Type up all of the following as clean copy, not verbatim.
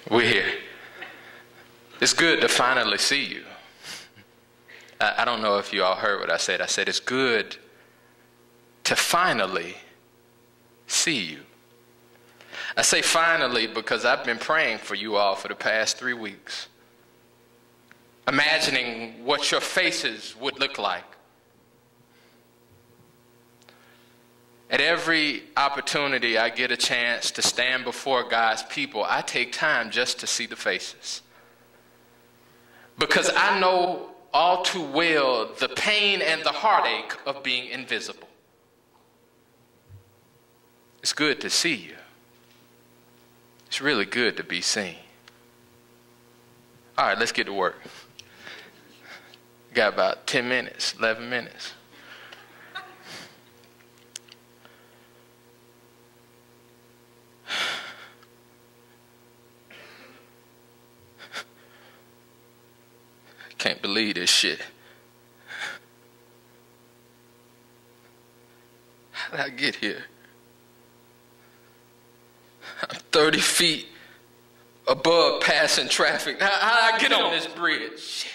We're here. It's good to finally see you. I don't know if you all heard what I said. I said it's good to finally see you. I say finally because I've been praying for you all for the past 3 weeks, imagining what your faces would look like. At every opportunity I get a chance to stand before God's people, I take time just to see the faces. Because I know all too well the pain and the heartache of being invisible. It's good to see you. It's really good to be seen. All right, let's get to work. Got about 10 minutes, 11 minutes. Can't believe this shit. How did I get here? I'm 30 feet above passing traffic. How did I get on this bridge? Shit.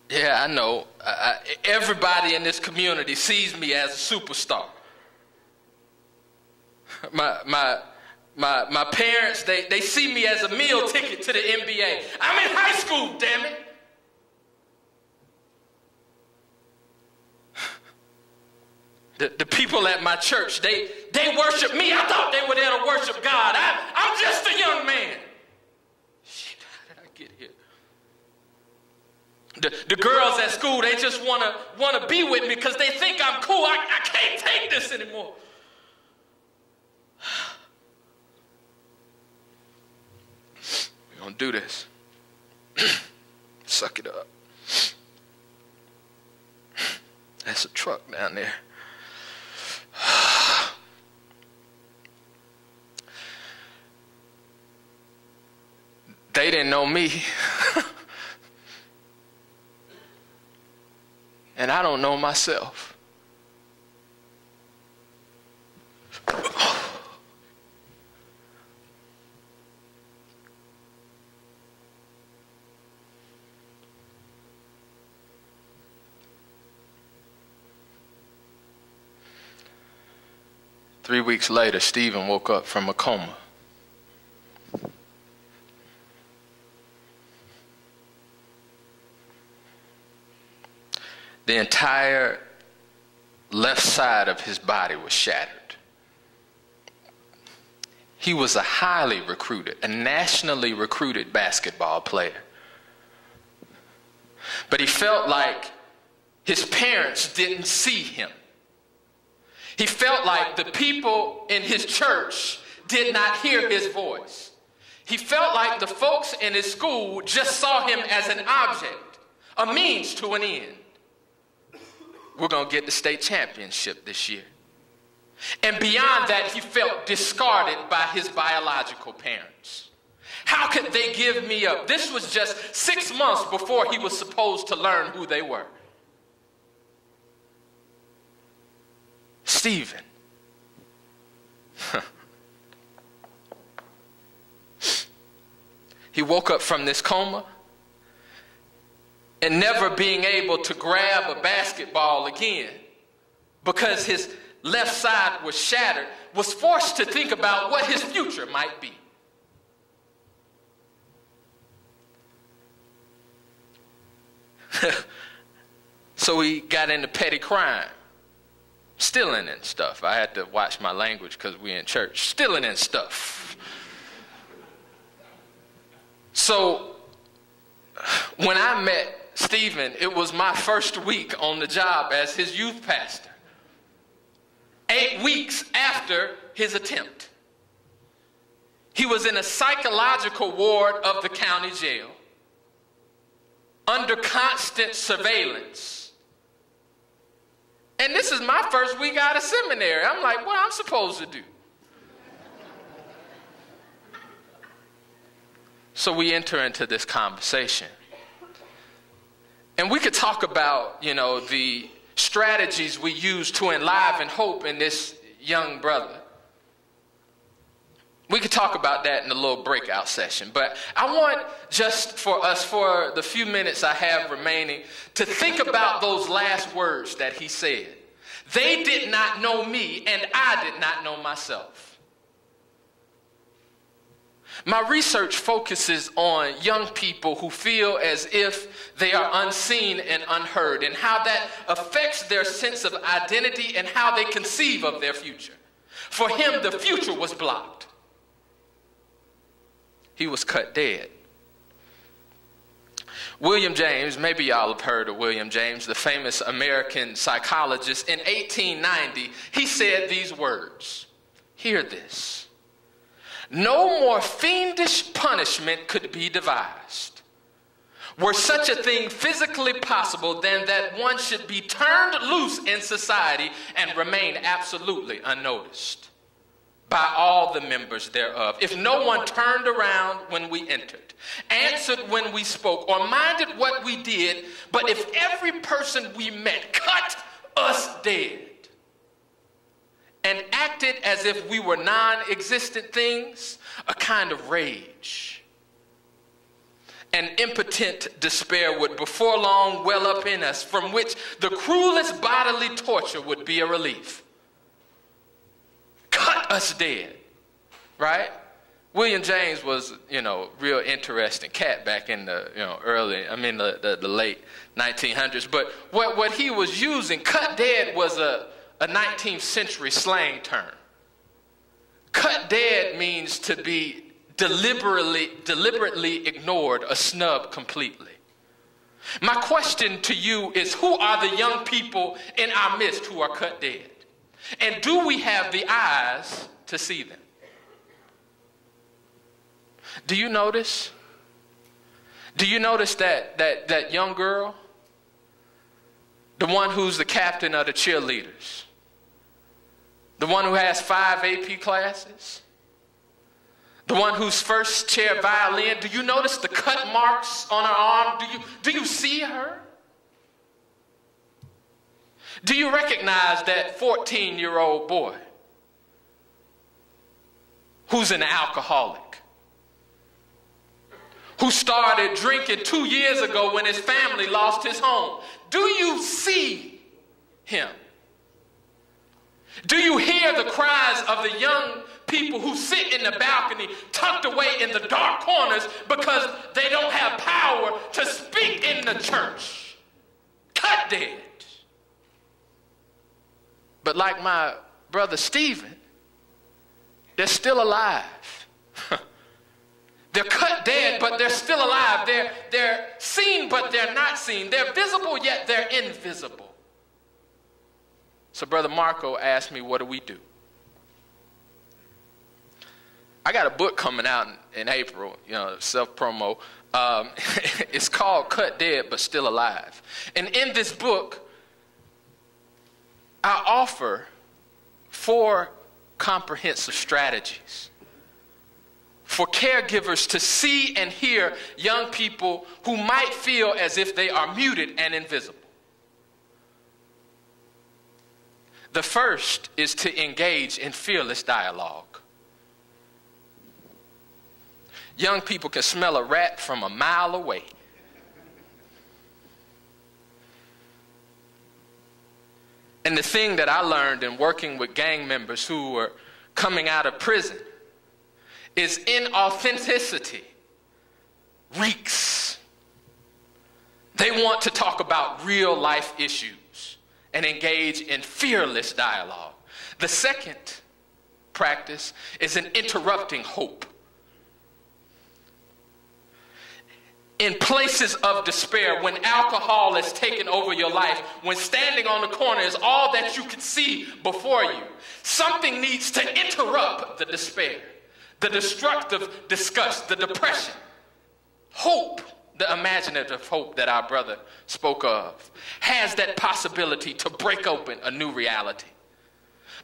Yeah, I know. Everybody in this community sees me as a superstar. My parents, they see me as a meal ticket to the NBA. I'm in high school, damn it. The people at my church, they worship me. I thought they were there to worship God. I'm just a young man. Shit, how did I get here? The girls at school, they just wanna be with me because they think I'm cool. I can't take this anymore. We're gonna do this. Suck it up. That's a truck down there. They didn't know me. And I don't know myself. Three weeks later, Stephen woke up from a coma. The entire left side of his body was shattered. He was a highly recruited, a nationally recruited basketball player. But he felt like his parents didn't see him. He felt like the people in his church did not hear his voice. He felt like the folks in his school just saw him as an object, a means to an end. We're going to get the state championship this year. And beyond that, he felt discarded by his biological parents. How could they give me up? This was just 6 months before he was supposed to learn who they were. Stephen. He woke up from this coma and never being able to grab a basketball again because his left side was shattered, was forced to think about what his future might be. So he got into petty crime. Stealing and stuff. I had to watch my language because we're in church. Stealing and stuff. So when I met Stephen, it was my first week on the job as his youth pastor. 8 weeks after his attempt. He was in a psychological ward of the county jail, under constant surveillance. And this is my first week out of seminary. I'm like, what am I supposed to do? So we enter into this conversation. And we could talk about, the strategies we use to enliven hope in this young brother. We could talk about that in a little breakout session, but I want just for us, for the few minutes I have remaining, to think about those last words that he said. They did not know me, and I did not know myself. My research focuses on young people who feel as if they are unseen and unheard, and how that affects their sense of identity and how they conceive of their future. For him, the future was blocked. He was cut dead. William James, maybe y'all have heard of William James, the famous American psychologist. In 1890, he said these words. Hear this. No more fiendish punishment could be devised. Were such a thing physically possible, than that one should be turned loose in society and remain absolutely unnoticed by all the members thereof. If no one turned around when we entered, answered when we spoke, or minded what we did, but if every person we met cut us dead and acted as if we were non-existent things, a kind of rage and impotent despair would before long well up in us, from which the cruelest bodily torture would be a relief. Cut us dead, right? William James was, real interesting cat back in the, the late 1900s. But what he was using, cut dead, was a 19th century slang term. Cut dead means to be deliberately ignored, a snub completely. My question to you is, who are the young people in our midst who are cut dead? And do we have the eyes to see them? Do you notice? Do you notice that young girl? The one who's the captain of the cheerleaders? The one who has 5 AP classes? The one who's first chair violin? Do you notice the cut marks on her arm? Do you see her? Do you recognize that 14-year-old boy who's an alcoholic, who started drinking 2 years ago when his family lost his home? Do you see him? Do you hear the cries of the young people who sit in the balcony tucked away in the dark corners because they don't have power to speak in the church? Cut dead. But like my brother Stephen, they're still alive. They're cut dead, but they're still alive. They're seen, but they're not seen. They're visible, yet they're invisible. So Brother Marco asked me, what do we do? I got a book coming out in April, self-promo. It's called Cut Dead, but Still Alive. And in this book, I offer 4 comprehensive strategies for caregivers to see and hear young people who might feel as if they are muted and invisible. The first is to engage in fearless dialogue. Young people can smell a rat from a mile away. And the thing that I learned in working with gang members who were coming out of prison is inauthenticity reeks. They want to talk about real life issues and engage in fearless dialogue. The second practice is in interrupting hope. In places of despair, when alcohol has taken over your life, when standing on the corner is all that you can see before you, something needs to interrupt the despair, the destructive disgust, the depression. Hope, the imaginative hope that our brother spoke of, has that possibility to break open a new reality.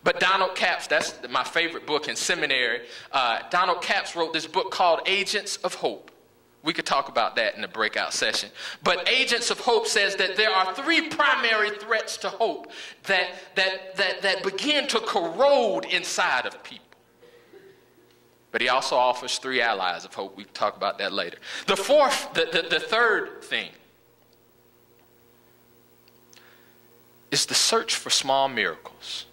But Donald Capps, that's my favorite book in seminary, Donald Capps wrote this book called Agents of Hope, We could talk about that in the breakout session. But Agents of Hope says that there are 3 primary threats to hope that begin to corrode inside of people. But he also offers 3 allies of hope. We can talk about that later. The third thing is the search for small miracles.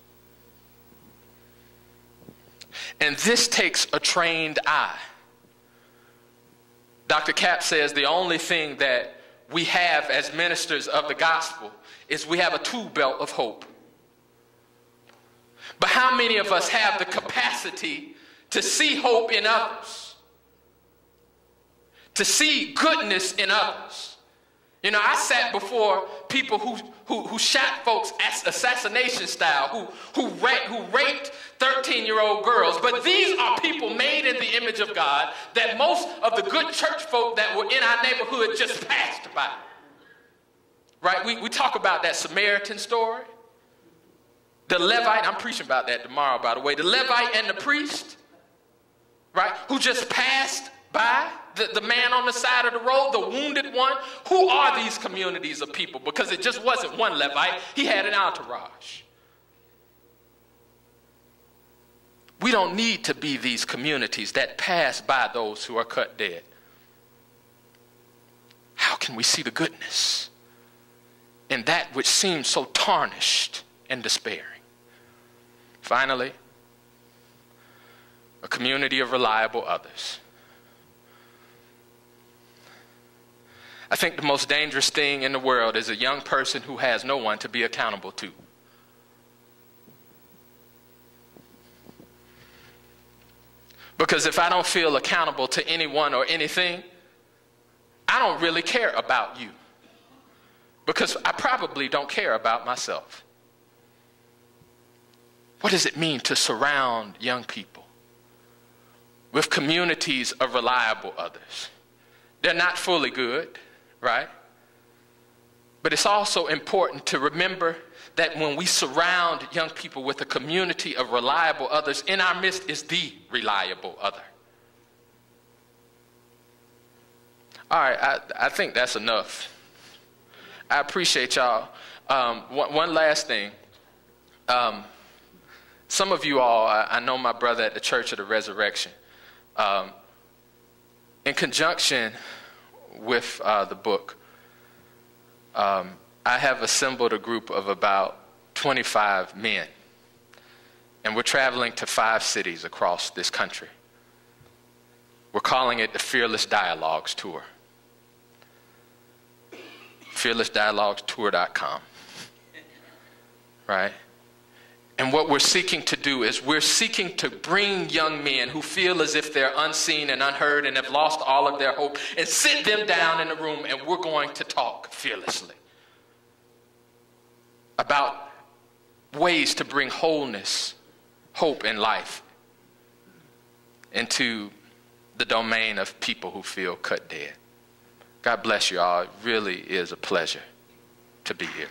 And this takes a trained eye. Dr. Capp says the only thing that we have as ministers of the gospel is we have a tool belt of hope. But how many of us have the capacity to see hope in others? To see goodness in others? You know, I sat before people who shot folks assassination style, who raped 13-year-old girls. But these are people made in the image of God that most of the good church folk that were in our neighborhood just passed by. Right? We talk about that Samaritan story. The Levite, I'm preaching about that tomorrow, by the way. The Levite and the priest, right, who just passed by. The man on the side of the road, the wounded one. Who are these communities of people? Because it just wasn't one Levite. He had an entourage. We don't need to be these communities that pass by those who are cut dead. How can we see the goodness in that which seems so tarnished and despairing? Finally, a community of reliable others. I think the most dangerous thing in the world is a young person who has no one to be accountable to. Because if I don't feel accountable to anyone or anything, I don't really care about you. Because I probably don't care about myself. What does it mean to surround young people with communities of reliable others? They're not fully good. Right? But it's also important to remember that when we surround young people with a community of reliable others, in our midst is the reliable other. All right, I think that's enough. I appreciate y'all. One last thing. Some of you all, I know my brother at the Church of the Resurrection. In conjunction with the book, I have assembled a group of about 25 men, and we're traveling to 5 cities across this country. We're calling it the Fearless Dialogues Tour. fearlessdialoguestour.com. Right? And what we're seeking to do is we're seeking to bring young men who feel as if they're unseen and unheard and have lost all of their hope and sit them down in a room, and we're going to talk fearlessly about ways to bring wholeness, hope, and life into the domain of people who feel cut dead. God bless you all. It really is a pleasure to be here.